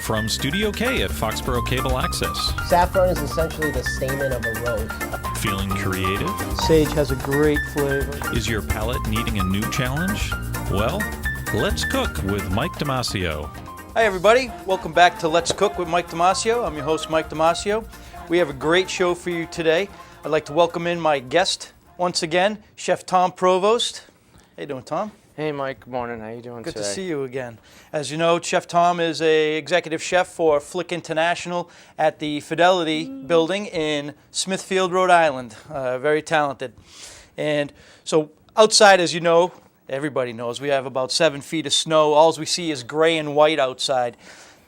From Studio K at Foxborough Cable Access. Saffron is essentially the stamen of a rose. Feeling creative? Sage has a great flavor. Is your palate needing a new challenge? Well, let's cook with Mike Damasio. Hi everybody, welcome back to Let's Cook with Mike Damasio. I'm your host, Mike Damasio. We have a great show for you today. I'd like to welcome in my guest once again, Chef Tom Provost. How you doing, Tom? Hey Mike, good morning. How you doing Good today? to see you again. As you know, Chef Tom is a executive chef for Flick International at the Fidelity building in Smithfield, Rhode Island. Very talented. And so outside, as you know, everybody knows, we have about 7 feet of snow. All we see is gray and white outside.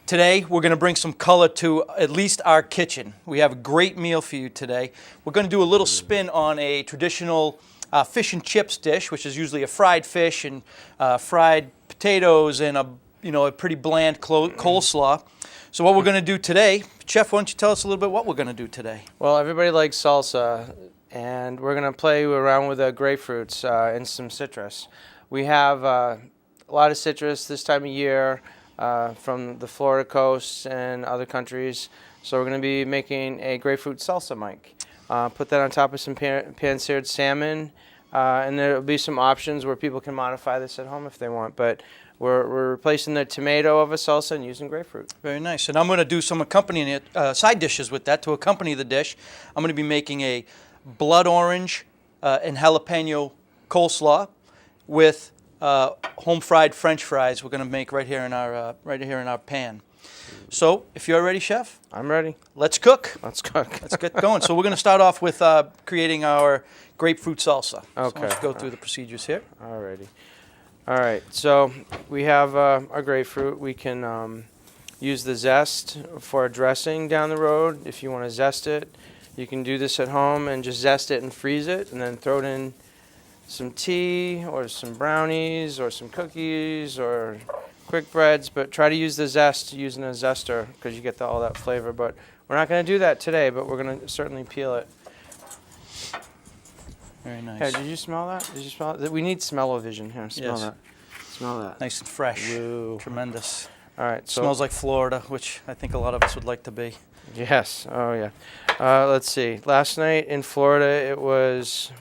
Today, we're going to bring some color to at least our kitchen. We have a great meal for you today. We're going to do a little spin on a traditional fish and chips dish, which is usually a fried fish and fried potatoes and a pretty bland coleslaw. So what we're going to do today, Chef, why don't you tell us a little bit what we're going to do today? Well, everybody likes salsa, and we're going to play around with grapefruits and some citrus. We have a lot of citrus this time of year from the Florida coast and other countries. So we're going to be making a grapefruit salsa, Mike. Put that on top of some pan-seared salmon, and there will be some options where people can modify this at home if they want. But we're replacing the tomato of a salsa and using grapefruit. Very nice. And I'm going to do some accompanying side dishes with that to accompany the dish. I'm going to be making a blood orange and jalapeno coleslaw with home fried French fries. We're going to make right here in our pan. So, if you're ready, Chef? I'm ready. Let's cook. Let's cook. Let's get going. So we're going to start off with creating our grapefruit salsa. Okay. So let's go through the procedures here. Alrighty. All right. So we have our grapefruit. We can use the zest for a dressing down the road. If you want to zest it, you can do this at home and just zest it and freeze it, and then throw it in some tea or some brownies or some cookies or quick breads, but try to use the zest using a zester because you get all that flavor. But we're not going to do that today, but we're going to certainly peel it. Very nice. Hey, did you smell that? Did you smell it? We need smell-o-vision here. Smell Yes. that. Smell that. Nice and fresh. Woo. Tremendous. All right. So Smells like Florida, which I think a lot of us would like to be. yes. Oh yeah. Let's see. Last night in Florida, it was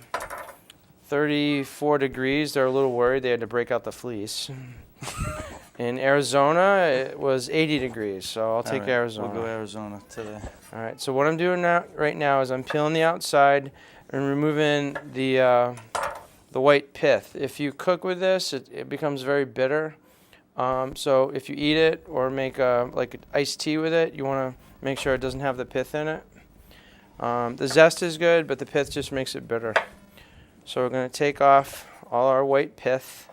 34 degrees. They're a little worried. They had to break out the fleece. In Arizona, it was 80 degrees, so I'll take All right, Arizona. We'll go Arizona today. All right, so what I'm doing right now is I'm peeling the outside and removing the white pith. If you cook with this, it becomes very bitter. So if you eat it or make like iced tea with it, you want to make sure it doesn't have the pith in it. The zest is good, but the pith just makes it bitter. So we're going to take off all our white pith.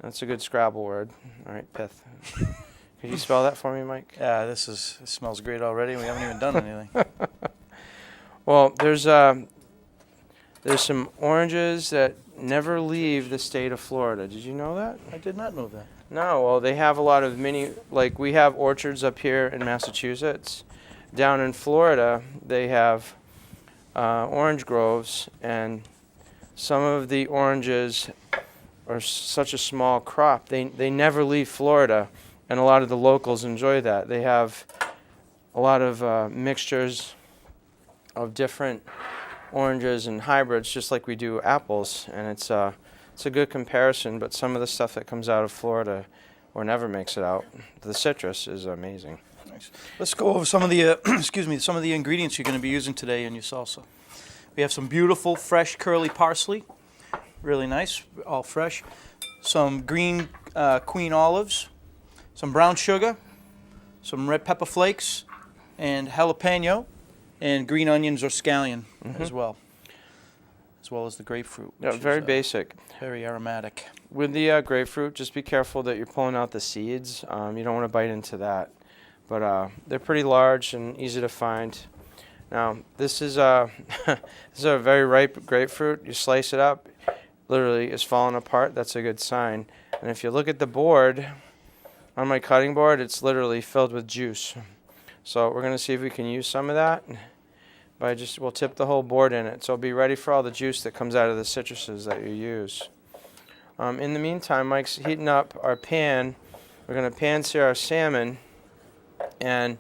That's a good Scrabble word. All right, pith. Could you spell that for me, Mike? Yeah, this smells great already. We haven't even done anything. Well, there's some oranges that never leave the state of Florida. Did you know that? I did not know that. No, well, they have a lot of like we have orchards up here in Massachusetts. Down in Florida, they have orange groves, and some of the oranges are such a small crop. They never leave Florida, and a lot of the locals enjoy that. They have a lot of mixtures of different oranges and hybrids, just like we do apples, and it's a good comparison. But some of the stuff that comes out of Florida or never makes it out, the citrus is amazing. Nice. Let's go over some of the some of the ingredients you're going to be using today in your salsa. We have some beautiful, fresh, curly parsley. Really nice, all fresh. Some green queen olives, some brown sugar, some red pepper flakes, and jalapeno, and green onions or scallion as well as the grapefruit. Yeah, Which very is, basic. Very aromatic. With the grapefruit, just be careful that you're pulling out the seeds. You don't want to bite into that. But they're pretty large and easy to find. Now, this is a very ripe grapefruit. You slice it up, literally it's falling apart. That's a good sign. And if you look at the board, on my cutting board, it's literally filled with juice. So we're going to see if we can use some of that. We'll tip the whole board in it. So be ready for all the juice that comes out of the citruses that you use. In the meantime, Mike's heating up our pan we're going to pan-sear our salmon. And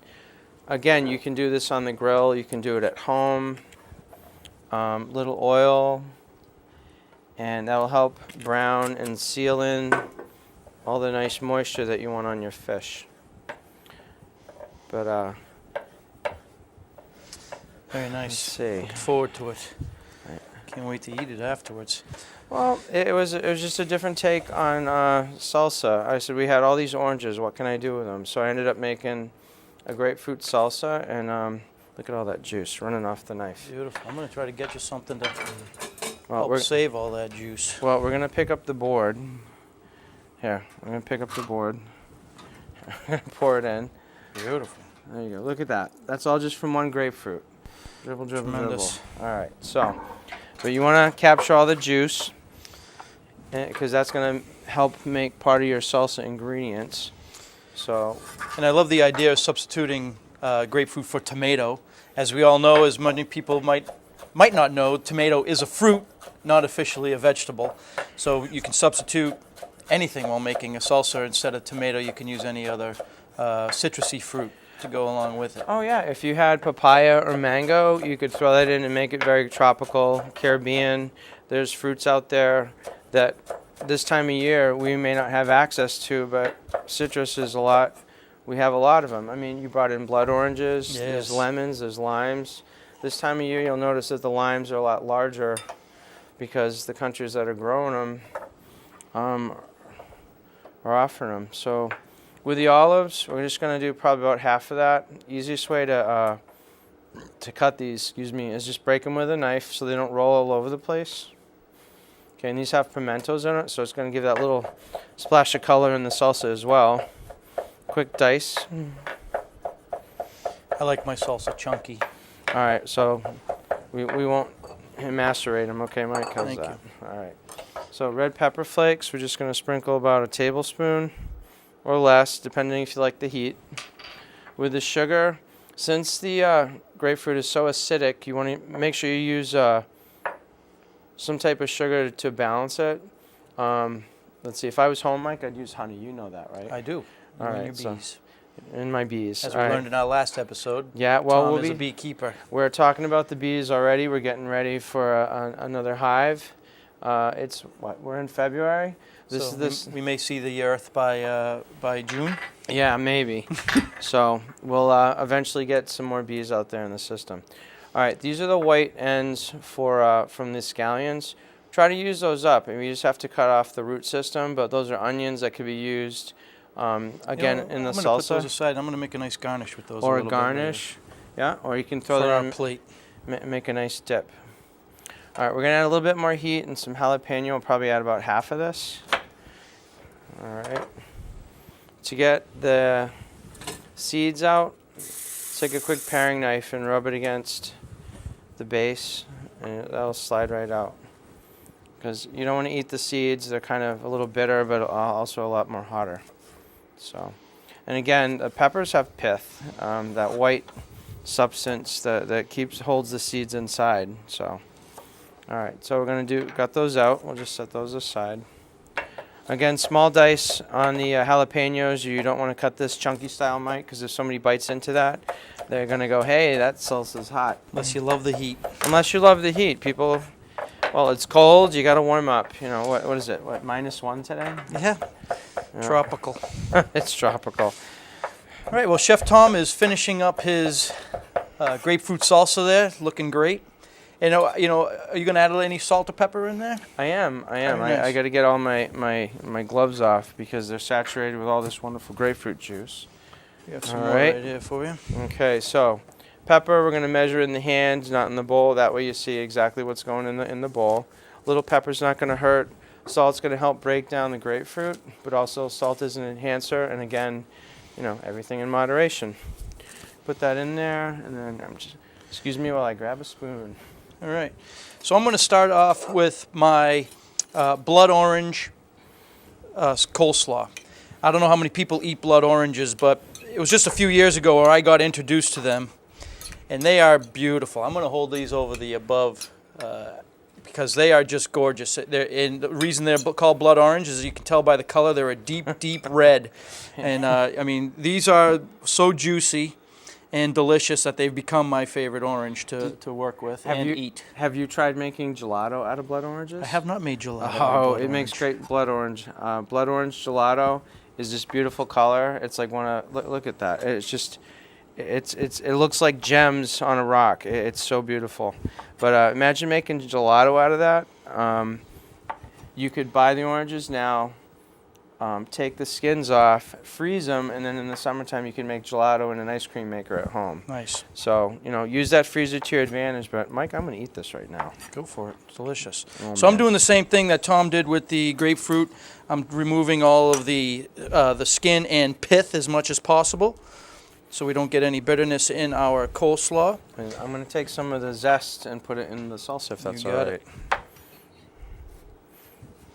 again, you can do this on the grill. You can do it at home. Little oil. And that'll help brown and seal in all the nice moisture that you want on your fish. But Very nice. let's see. Looking forward to it. Right. Can't wait to eat it afterwards. Well, it was just a different take on salsa. I said we had all these oranges. What can I do with them? So I ended up making a grapefruit salsa, and look at all that juice running off the knife. Beautiful. I'm going to try to get you something to Well, help save all that juice. Well, we're gonna pick up the board. Here, I'm gonna pick up the board. I'm gonna pour it in. Beautiful. There you go. Look at that. That's all just from one grapefruit. Dribble, dribble, Tremendous. dribble. All right. So, but you want to capture all the juice, because that's gonna help make part of your salsa ingredients. So, And I love the idea of substituting grapefruit for tomato. As we all know, as many people might not know, tomato is a fruit, not officially a vegetable. So you can substitute anything while making a salsa. Instead of tomato, you can use any other citrusy fruit to go along with it. oh yeah, if you had papaya or mango, you could throw that in and make it very tropical, Caribbean. There's fruits out there that this time of year we may not have access to, but citrus is a lot. We have a lot of them. I mean, you brought in blood oranges, there's Yes. lemons, there's limes. This time of year you'll notice that the limes are a lot larger because the countries that are growing them are offering them. So with the olives, we're just going to do probably about half of that. Easiest way to cut these, is just break them with a knife so they don't roll all over the place. Okay, and these have pimentos in it, so it's going to give that little splash of color in the salsa as well. Quick dice. I like my salsa chunky. All right, so we won't macerate them. Okay, Mike, how's Thank that? All right. So red pepper flakes, we're just going to sprinkle about a tablespoon or less, depending if you like the heat. With the sugar, since the grapefruit is so acidic, you want to make sure you use some type of sugar to balance it. Let's see, if I was home, Mike, I'd use honey. You know that, right? I do. All You and right, your so- bees. In my bees. As All we right. learned in our last episode, Yeah, well, Tom we'll is be a beekeeper. We're talking about the bees already. We're getting ready for another hive. It's what, we're in February. So we may see the earth by June. Yeah, maybe. So we'll eventually get some more bees out there in the system. All right, these are the white ends from the scallions. Try to use those up. I mean, you just have to cut off the root system, but those are onions that could be used again in the I'm gonna put those salsa. aside. I'm going to make a nice garnish with those. Or a a little garnish. Yeah, or you can bit throw later. them For in, our plate. make a nice dip. All right, we're gonna add a little bit more heat and some jalapeno. We'll probably add about half of this. All right. To get the seeds out, take a quick paring knife and rub it against the base, and that'll slide right out. Because you don't want to eat the seeds; they're kind of a little bitter, but also a lot more hotter. So, and again, the peppers have pith, that white substance that holds the seeds inside. So, all right. So we're got those out. We'll just set those aside. Again, small dice on the jalapenos. You don't want to cut this chunky style, Mike, because if somebody bites into that, they're going to go, hey, that salsa's hot. Unless you love the heat. Unless you love the heat. People, well, it's cold. You got to warm up. You know, what is it? What, -1 today? Yeah. Tropical. It's tropical. All right. Well, Chef Tom is finishing up his grapefruit salsa there. Looking great. And are you going to add any salt or pepper in there? I am. Very nice. I got to get all my gloves off because they're saturated with all this wonderful grapefruit juice. We have some All more right. right here for you. Okay, so pepper we're going to measure in the hand, not in the bowl. That way you see exactly what's going in the bowl. Little pepper's not going to hurt. Salt's going to help break down the grapefruit, but also salt is an enhancer. And again, everything in moderation. Put that in there, and then excuse me while I grab a spoon. All right. So I'm going to start off with my blood orange coleslaw. I don't know how many people eat blood oranges, but it was just a few years ago where I got introduced to them, and they are beautiful. I'm going to hold these over the above because they are just gorgeous. And the reason they're called blood orange is you can tell by the color they're a deep, deep red. And I mean, these are so juicy and delicious that they've become my favorite orange to work with and eat. Have you tried making gelato out of blood oranges? I have not made gelato. Oh, it makes great blood orange. Blood orange gelato is this beautiful color. It's like look at that. It's just, it looks like gems on a rock. It's so beautiful. But imagine making gelato out of that. You could buy the oranges now, take the skins off, freeze them, and then in the summertime you can make gelato in an ice cream maker at home. Nice. So, use that freezer to your advantage. But Mike, I'm going to eat this right now. Go for it. It's delicious. Oh, so I'm doing the same thing that Tom did with the grapefruit. I'm removing all of the skin and pith as much as possible, so we don't get any bitterness in our coleslaw. And I'm going to take some of the zest and put it in the salsa, if that's all got right. it.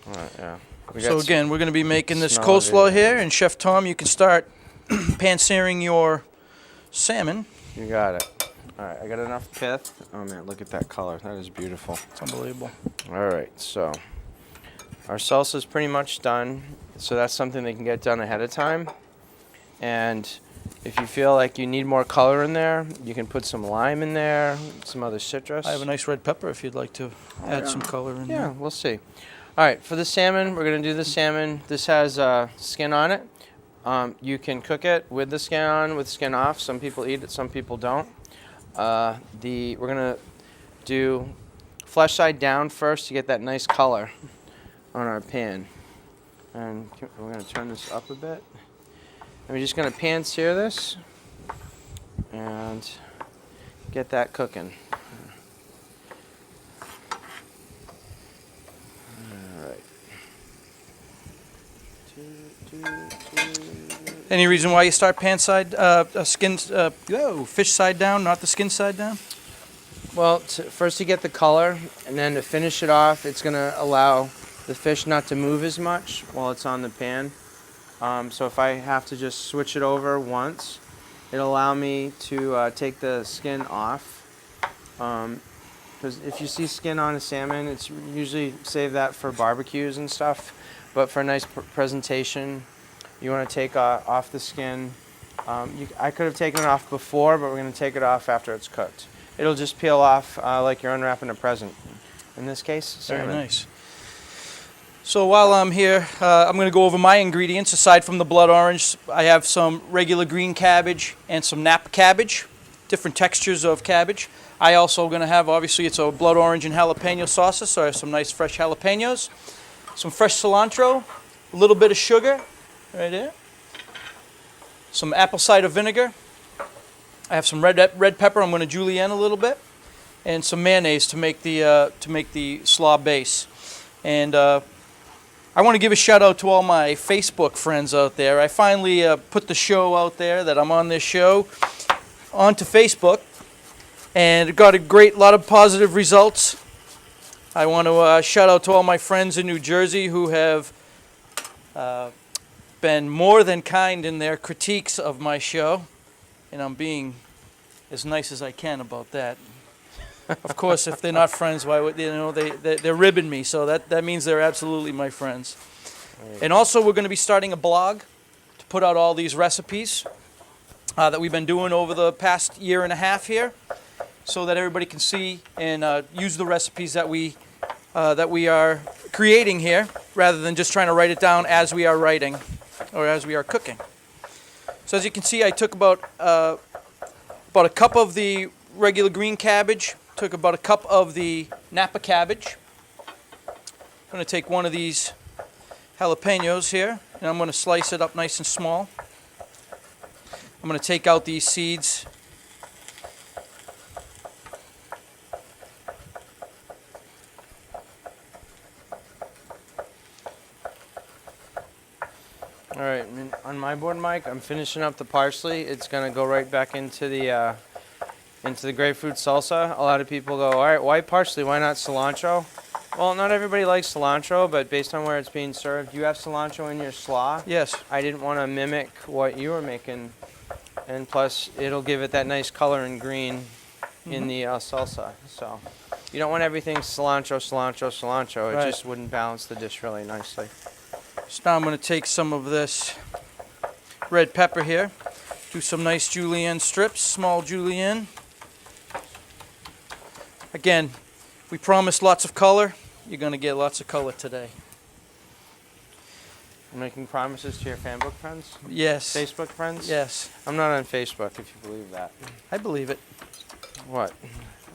All right, yeah. So again, we're going to be making this smell of coleslaw it. here, and Chef Tom, you can start pan-searing your salmon. You got it. All right, I got enough pith. Oh man, look at that color. That is beautiful. It's unbelievable. All right, so our salsa is pretty much done. So that's something they can get done ahead of time. And if you feel like you need more color in there, you can put some lime in there, some other citrus. I have a nice red pepper if you'd like to add some color in there. Yeah, we'll see. All right, for the salmon, we're going to do the salmon. This has skin on it. You can cook it with the skin on, with skin off. Some people eat it, some people don't. We're going to do flesh side down first to get that nice color on our pan. And we're going to turn this up a bit. And we're just going to pan-sear this and get that cooking. Any reason why you start pan side, fish side down, not the skin side down? Well, first to get the color, and then to finish it off, it's going to allow the fish not to move as much while it's on the pan. So if I have to just switch it over once, it'll allow me to take the skin off. Because if you see skin on a salmon, it's usually save that for barbecues and stuff. But for a nice presentation, you want to take off the skin. I could have taken it off before, but we're going to take it off after it's cooked. It'll just peel off like you're unwrapping a present. In this case, salmon. Very nice. So while I'm here, I'm going to go over my ingredients. Aside from the blood orange, I have some regular green cabbage and some Napa cabbage, different textures of cabbage. I also going to have, obviously, it's a blood orange and jalapeno sauces, so I have some nice fresh jalapenos, some fresh cilantro, a little bit of sugar, right there, some apple cider vinegar. I have some red pepper. I'm going to julienne a little bit, and some mayonnaise to make the slaw base. And I want to give a shout out to all my Facebook friends out there. I finally put the show out there that I'm on this show onto Facebook, and it got a lot of positive results. I want to shout out to all my friends in New Jersey who have been more than kind in their critiques of my show, and I'm being as nice as I can about that. Of course, if they're not friends, why would they're ribbing me? So that means they're absolutely my friends. And also, we're going to be starting a blog to put out all these recipes that we've been doing over the past year and a half here, so that everybody can see and use the recipes that we are creating here, rather than just trying to write it down as we are writing or as we are cooking. So as you can see, I took about a cup of the regular green cabbage. Took about a cup of the Napa cabbage. I'm going to take one of these jalapenos here, and I'm going to slice it up nice and small. I'm going to take out these seeds. All right, on my board, Mike, I'm finishing up the parsley. It's going to go right back into the grapefruit salsa. A lot of people go, all right, why parsley? Why not cilantro? Well, not everybody likes cilantro, but based on where it's being served, do you have cilantro in your slaw? Yes. I didn't want to mimic what you were making, and plus it'll give it that nice color and green in the salsa. So You don't want everything cilantro, cilantro, cilantro. It Right. just wouldn't balance the dish really nicely. So now I'm going to take some of this red pepper here, do some nice julienne strips, small julienne. Again, we promised lots of color. You're going to get lots of color today. Making promises to your fanbook friends? Yes. Facebook friends? Yes. I'm not on Facebook, if you believe that. I believe it. What?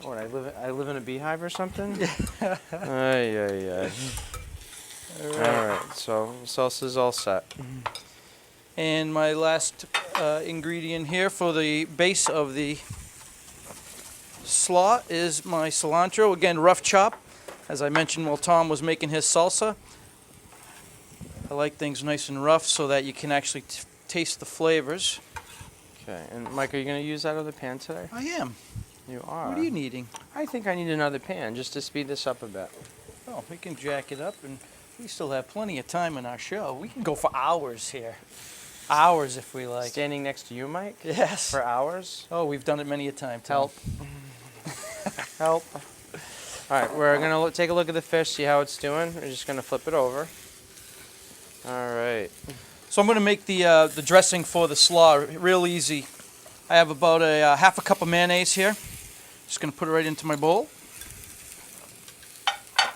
What, I live in a beehive or something? Ay, ay, ay. All right, so salsa's all set. And my last ingredient here for the base of the slaw is my cilantro. Again, rough chop. As I mentioned while Tom was making his salsa, I like things nice and rough so that you can actually taste the flavors. Okay, and Mike, are you going to use that other pan today? I am. You are. What are you needing? I think I need another pan just to speed this up a bit. Oh, we can jack it up, and we still have plenty of time in our show. We can go for hours here. Hours if we like. Standing next to you, Mike? Yes. For hours? Oh, we've done it many a time, Tom. Help. Help. All right, we're going to take a look at the fish, see how it's doing. We're just going to flip it over. All right. So I'm going to make the dressing for the slaw real easy. I have about a half a cup of mayonnaise here. Just going to put it right into my bowl. I'm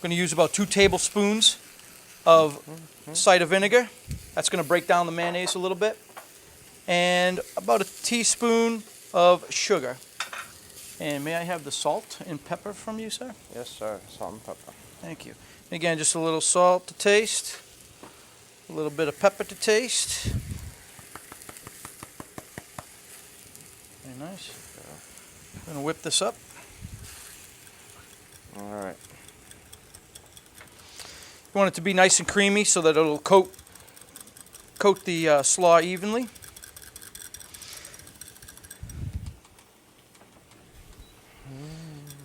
going to use about 2 tablespoons of cider vinegar. That's going to break down the mayonnaise a little bit. And about a teaspoon of sugar. And may I have the salt and pepper from you, sir? Yes, sir. Salt and pepper. Thank you. Again, just a little salt to taste, a little bit of pepper to taste. Very nice. I'm going to whip this up. All right. You want it to be nice and creamy so that it'll coat the slaw evenly.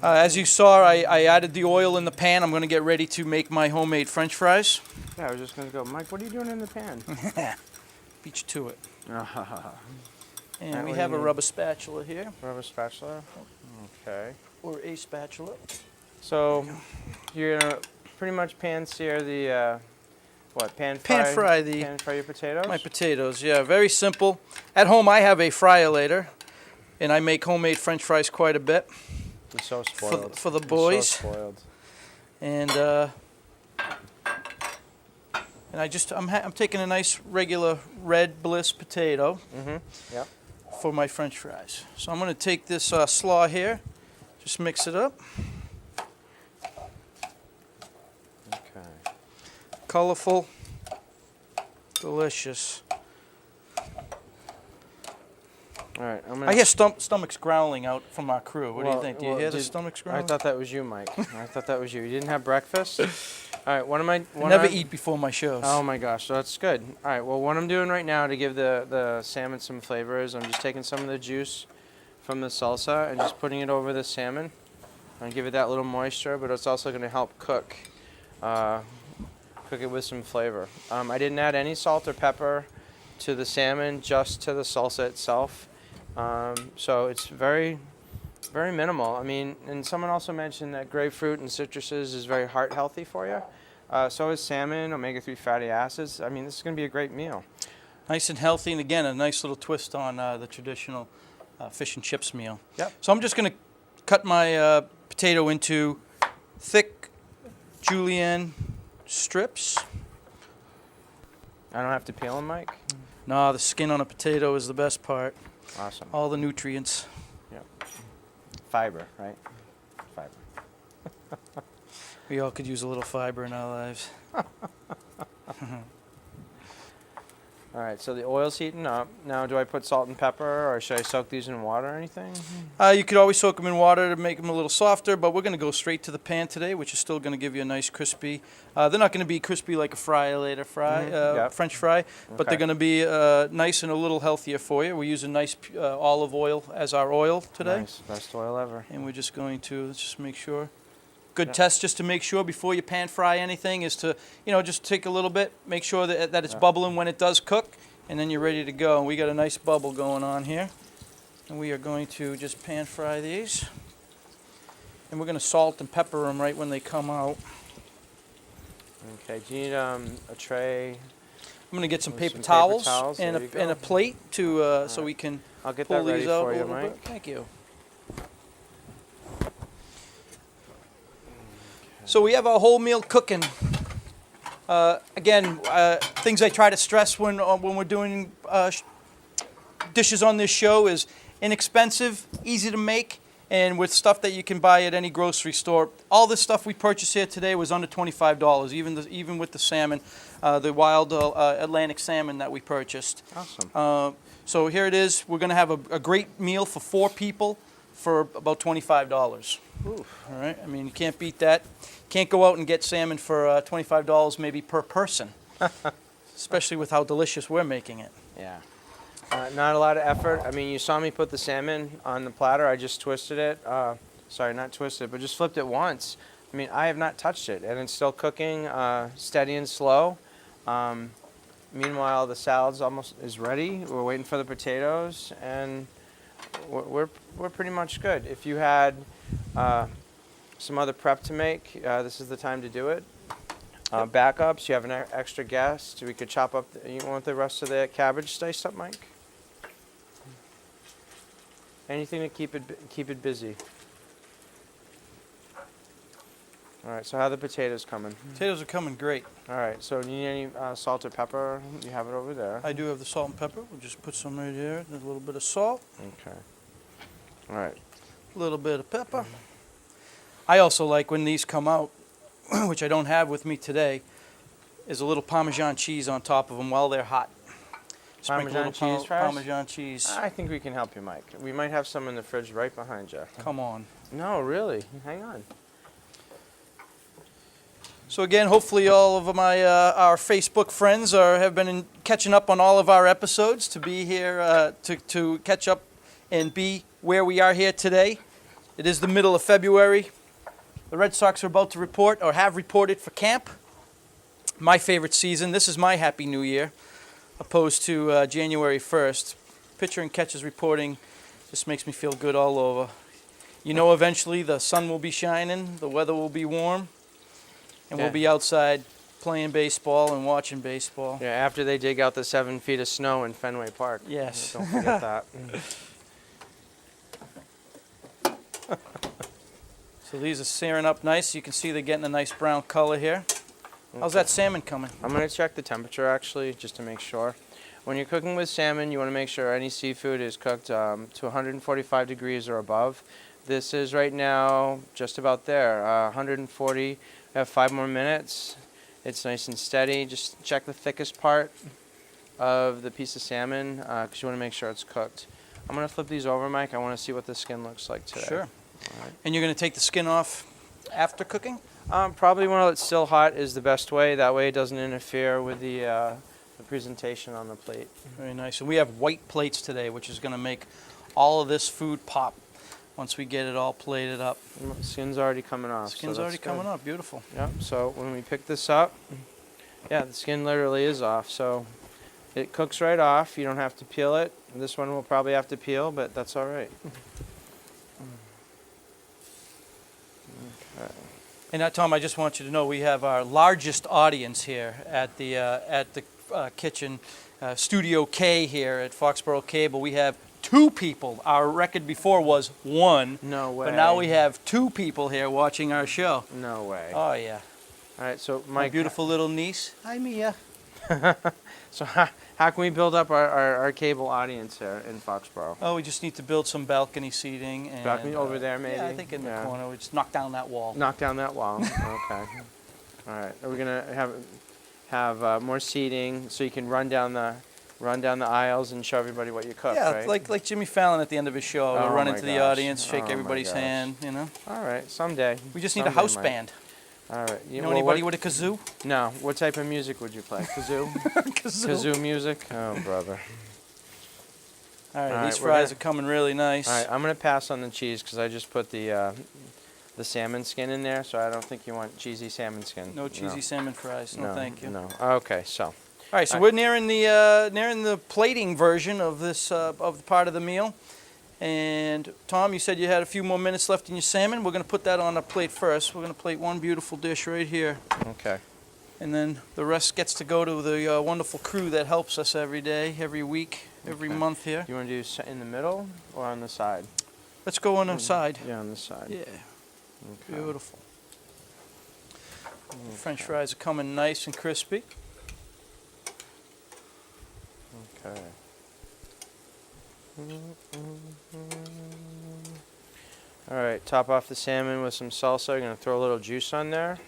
As you saw, I added the oil in the pan. I'm going to get ready to make my homemade French fries. Yeah, I was just going to go, Mike, what are you doing in the pan? Beat you to it. And That we way have a you- rubber spatula here, Rubber spatula. Okay. or a spatula. So you're going to pretty much pan-sear the, pan Pan fry the- pan fry your potatoes? My potatoes, yeah, very simple. At home, I have a fryer-later, and I make homemade French fries quite a bit. You're so spoiled. For the You're boys. so spoiled. And I'm taking a nice regular red bliss potato Mm-hmm. Yep. for my French fries. So I'm going to take this slaw here, just mix it up. Okay. Colorful, delicious. All right. I'm gonna I hear stomachs growling out from our crew. What do you think? Do you hear the did- stomachs I growling? thought that was you, Mike. I thought that was you. You didn't have breakfast? All right. What am I? I what never am I- eat before my shows. Oh my gosh, so that's good. All right, well, what I'm doing right now to give the salmon some flavor is I'm just taking some of the juice from the salsa and just putting it over the salmon and give it that little moisture, but it's also going to help cook it with some flavor. I didn't add any salt or pepper to the salmon, just to the salsa itself. So it's very, very minimal. I mean, and someone also mentioned that grapefruit and citruses is very heart healthy for you. So is salmon, omega-3 fatty acids. I mean, this is going to be a great meal. Nice and healthy, and again, a nice little twist on the traditional fish and chips meal. Yep. So I'm just going to cut my potato into thick julienne strips. I don't have to peel them, Mike? No, the skin on a potato is the best part. Awesome. All the nutrients. Yep. Fiber, right? Fiber. We all could use a little fiber in our lives. All right, so the oil's heating up. Now, do I put salt and pepper, or should I soak these in water or anything? You could always soak them in water to make them a little softer, but we're going to go straight to the pan today, which is still going to give you a nice crispy. They're not going to be crispy like a fryer-later Yep. French fry, but they're Okay. going to be nice and a little healthier for you. We're using nice olive oil as our oil today, Nice, best oil ever. and we're just going to let's just make sure. Good Yep. test just to make sure before you pan fry anything is to, just take a little bit, make sure that it's Yeah. bubbling when it does cook, and then you're ready to go. And we got a nice bubble going on here. And we are going to just pan fry these. And we're going to salt and pepper them right when they come out. Okay, do you need a tray? I'm going to get some With paper some paper towels, towels, and, there you and a go. plate to so we can I'll get pull that ready these out for a you, little Mike. bit. Thank you. So we have our whole meal cooking. Again, things I try to stress when we're doing dishes on this show is inexpensive, easy to make, and with stuff that you can buy at any grocery store. All this stuff we purchased here today was under $25, even with the salmon, the wild Atlantic salmon that we purchased. Awesome. So here it is. We're going to have a great meal for 4 people for about $25. Oof. All right. I mean, you can't beat that. Can't go out and get salmon for $25 maybe per person, especially with how delicious we're making it. Yeah. Not a lot of effort. I mean, you saw me put the salmon on the platter. I just twisted it. Sorry, not twisted, but just flipped it once. I mean, I have not touched it, and it's still cooking steady and slow. Meanwhile, the salad's almost is ready. We're waiting for the potatoes, and we're pretty much good. If you had some other prep to make, this is the time to do it. Backups, you have an extra guest. We could chop up. You want the rest of the cabbage diced up, Mike? Anything to keep it busy. All right. So how are the potatoes coming? Potatoes are coming great. All right. So do you need any salt or pepper? You have it over there. I do have the salt and pepper. We'll just put some right here. There's a little bit of salt, Okay. All right. a little bit of pepper. I also like when these come out, which I don't have with me today, is a little Parmesan cheese on top of them while they're hot. Sprinkle Parmesan a little cheese fries? Parmesan cheese. I think we can help you, Mike. We might have some in the fridge right behind you. Come on. No, really. Hang on. So again, hopefully all of my our Facebook friends have been catching up on all of our episodes to be here to catch up and be where we are here today. It is the middle of February. The Red Sox are about to report or have reported for camp. My favorite season. This is my Happy New Year, opposed to January 1st. Pitcher and catches reporting just makes me feel good all over. You know, eventually the sun will be shining, the weather will be warm, and we'll Yeah. be outside playing baseball and watching baseball. Yeah, after they dig out the 7 feet of snow in Fenway Park. Yes. Don't forget that. So these are searing up nice. You can see they're getting a nice brown color here. How's that salmon coming? I'm going to check the temperature actually, just to make sure. When you're cooking with salmon, you want to make sure any seafood is cooked to 145 degrees or above. This is right now just about there, 140. We have 5 more minutes. It's nice and steady. Just check the thickest part of the piece of salmon because you want to make sure it's cooked. I'm going to flip these over, Mike. I want to see what the skin looks like today. Sure. All right. And you're going to take the skin off after cooking? Probably while it's still hot is the best way. That way it doesn't interfere with the presentation on the plate. Very nice. And we have white plates today, which is going to make all of this food pop once we get it all plated up. Skin's already coming off. Skin's already coming up. Beautiful. Yep. So when we pick this up, yeah, the skin literally is off. So it cooks right off. You don't have to peel it. This one will probably have to peel, but that's all right. Okay. And Tom, I just want you to know we have our largest audience here at the kitchen, Studio K here at Foxborough Cable. We have 2 people. Our record before was 1. No way. But now we have 2 people here watching our show. No way. Oh, yeah. All right. So My Mike, beautiful little niece. Hi, Mia. so how can we build up our cable audience here in Foxborough? Oh, we just need to build some balcony seating. And, Balcony over there, maybe? Yeah, I think in the Yeah. corner. We just knock down that wall. Knock down that wall. Okay. All right. Are we gonna have more seating so you can run down the aisles and show everybody what you cook? Yeah, right? like Jimmy Fallon at the end of his show. Oh We'll run my into the gosh. audience, shake Oh my everybody's gosh. hand, you know. All right. Someday. We just need a Someday, house Mike. band. All right. You know well, anybody what- with a kazoo? No. What type of music would you play? Kazoo? Kazoo music? Oh, brother. All right, All right, these we're fries gonna- are coming really nice. All right. I'm gonna pass on the cheese because I just put the salmon skin in there, so I don't think you want cheesy salmon skin. No cheesy salmon fries. No, thank you. No. Okay. So. All right, so All we're nearing the plating version of this of the part of the meal, And Tom, you said you had a few more minutes left in your salmon. We're going to put that on a plate first. We're going to plate one beautiful dish right here. Okay. And then the rest gets to go to the wonderful crew that helps us every day, every week, every month here. You want to do in the middle or on the side? Let's go on the side. Yeah, on the side. Yeah, Okay. beautiful. French fries are coming nice and crispy. Okay. All right, top off the salmon with some salsa. You're gonna throw a little juice on there.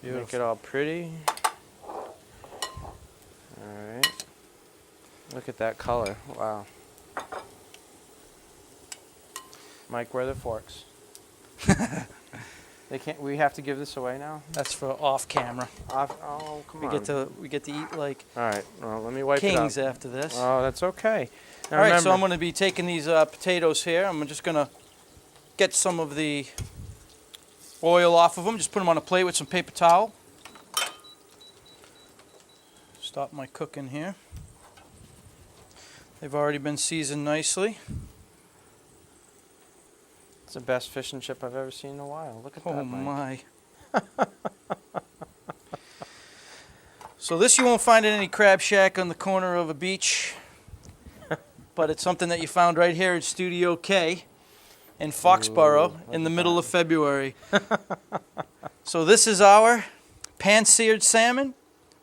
Make it all pretty. All right. Look at that color. Wow. Mike, where are the forks? They can't. We have to give this away now. That's for off camera. Oh, come We on. get to eat like All right. Well, let me wipe kings it up. after this. Oh, that's okay. Now All right, so remember- I'm going to be taking these potatoes here. I'm just going to get some of the oil off of them. Just put them on a plate with some paper towel. Stop my cooking here. They've already been seasoned nicely. It's the best fish and chip I've ever seen in a while. Look at Oh that, Mike. my. So this you won't find in any crab shack on the corner of a beach, but it's something that you found right here at Studio K in Foxborough in the middle of February. So this is our pan-seared salmon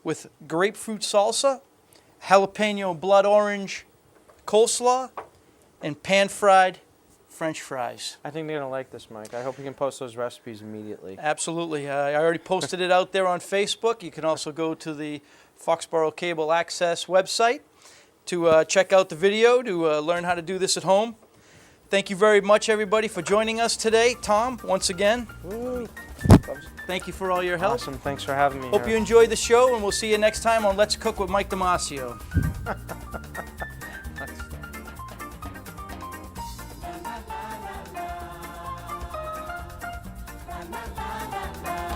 with grapefruit salsa, jalapeno blood orange coleslaw, and pan-fried French fries. I think they're going to like this, Mike. I hope you can post those recipes immediately. Absolutely. I already posted it out there on Facebook. You can also go to the Foxborough Cable Access website to check out the video, to learn how to do this at home. Thank you very much, everybody, for joining us today. Tom, once again, thank you for all your help. Awesome. Thanks for having me Hope here. you enjoyed the show, and we'll see you next time on Let's Cook with Mike Damasio. La la la la.